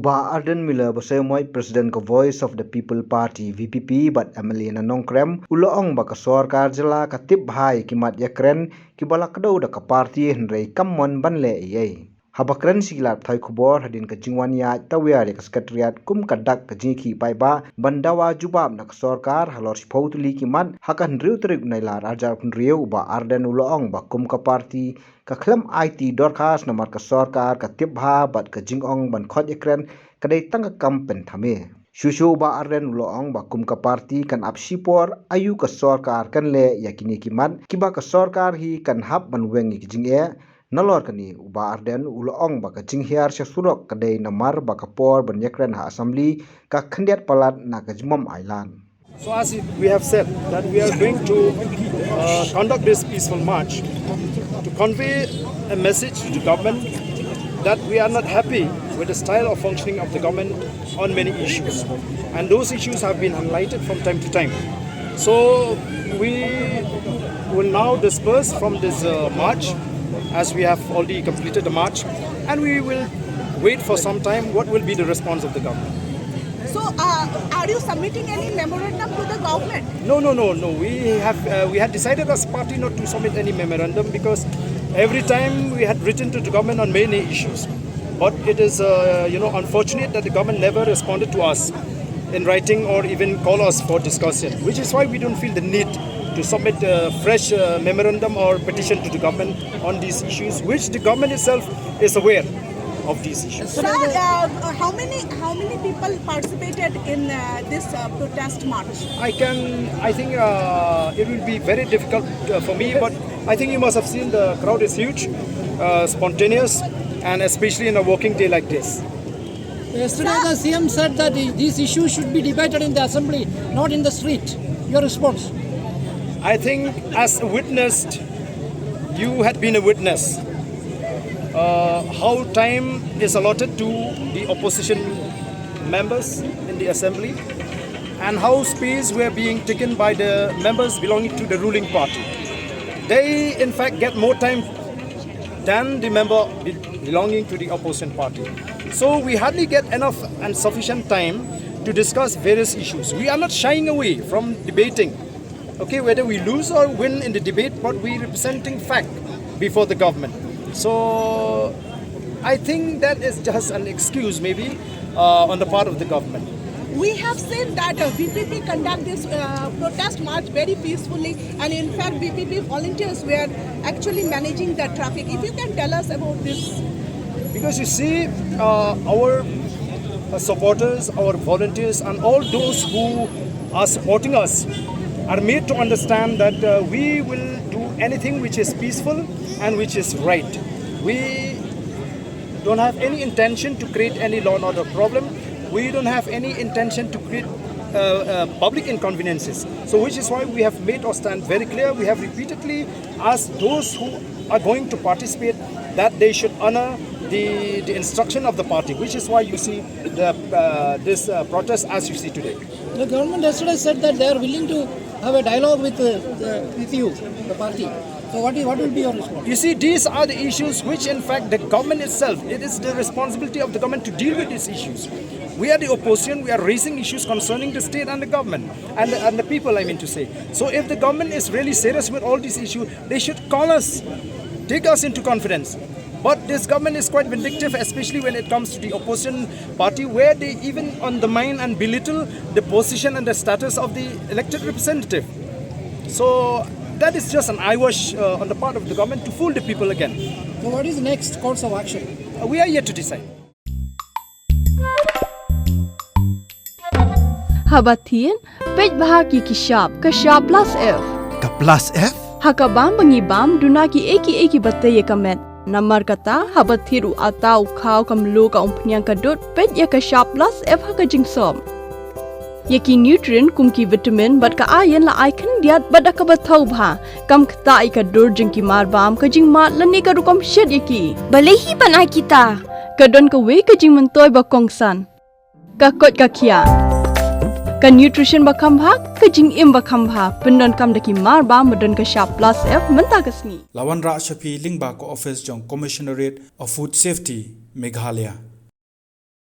Uba Arden Miller basemoy President ko Voice of the People Party VPP but Emily na nongkrem uloong baka Sorkar jela katip bhai kimat Ïakren kibalak do da ka party henrei kammon banle Eiei. Habakren sigilat thai khubor hadin ka jingwan ya tawia ka sekretariat kum kadak ka jingki paiba bandawa jubab nak Sorkar halor sipautuli kimat hakan riu terik naila rajar pun riu Uba Arden uloong ba kum ka party ka klem IT dorkas namar ka Sorkar ka tibha bat ka jingong ban khot Ïakren kadai tang ka kam Pynthame. Shushu Uba Arden uloong ba kum ka party kan apsipor ayu ka Sorkar kan le yakini kimat kiba ka Sorkar hi kan hap ban wengi ki jinge nalor kani Uba Arden uloong ba ka jinghiar surok kadai namar ba ka por ban Ïakren ha assembly ka khandiat palat na ka jmom island. So as we have said that we are going to conduct this peaceful march to convey a message to the government that we are not happy with the style of functioning of the government on many issues, and those issues have been highlighted from time to time. So we will now disperse from this march as we have already completed the march, and we will wait for some time what will be the response of the government. So, are you submitting any memorandum to the government? No. We had decided as a party not to submit any memorandum because every time we had written to the government on many issues. But it is, unfortunate that the government never responded to us in writing or even call us for discussion, which is why we don't feel the need to submit a fresh memorandum or petition to the government on these issues, which the government itself is aware of these issues. Sir, how many people participated in this protest march? I think it will be very difficult for me, but I think you must have seen the crowd is huge, spontaneous, and especially in a working day like this. Yesterday the CM said that these issues should be debated in the assembly, not in the street. Your response? I think as a witness, you had been a witness. How time is allotted to the opposition members in the assembly and how space were being taken by the members belonging to the ruling party. They in fact get more time than the member belonging to the opposition party. So we hardly get enough and sufficient time to discuss various issues. We are not shying away from debating, whether we lose or win in the debate, but we are representing fact before the government. So I think that is just an excuse maybe on the part of the government. We have seen that VPP conduct this protest march very peacefully, and in fact VPP volunteers were actually managing the traffic. If you can tell us about this. Because you see, our supporters, our volunteers and all those who are supporting us are made to understand that we will do anything which is peaceful and which is right. We don't have any intention to create any law and order problem. We don't have any intention to create public inconveniences. So which is why we have made our stand very clear. We have repeatedly asked those who are going to participate that they should honor the instruction of the party, which is why you see this protest as you see today. The government yesterday said that they are willing to have a dialogue with you, the party. So what will be your response? You see, these are the issues which in fact the government itself, it is the responsibility of the government to deal with these issues. We are the opposition, we are raising issues concerning the state and the government and the people, I mean to say. So if the government is really serious with all these issues, they should call us, take us into confidence. But this government is quite vindictive, especially when it comes to the opposition party, where they even undermine and belittle the position and the status of the elected representative. So that is just an eyewash on the part of the government to fool the people again. So what is the next course of action? We are yet to decide. Habatin, pej bahagi kishap, kashap plus F. Ka plus F? Hakabam bangibam dunaki eki batay kamet. Namar kata habathiru atau khau kamlu ka umpnyang kadut pej ya kashap plus F haka jingsom. Yaki nutrient kumki vitamin bat ka iron la Ïakren diat bat ka bathau bha kam khta ai ka dur jingki mar bam ka jing mat lani ka rukom shed yaki balehi banai kita kadon ka we ka jing mentoy ba kongsan ka kot ka khia ka nutrition ba khambha ka jing im ba khambha pendon kam daki mar ba madon ka sharp plus F menta kasni Lawan Ra Shafi Lingba ko office jong Commissionerate of Food Safety Meghalaya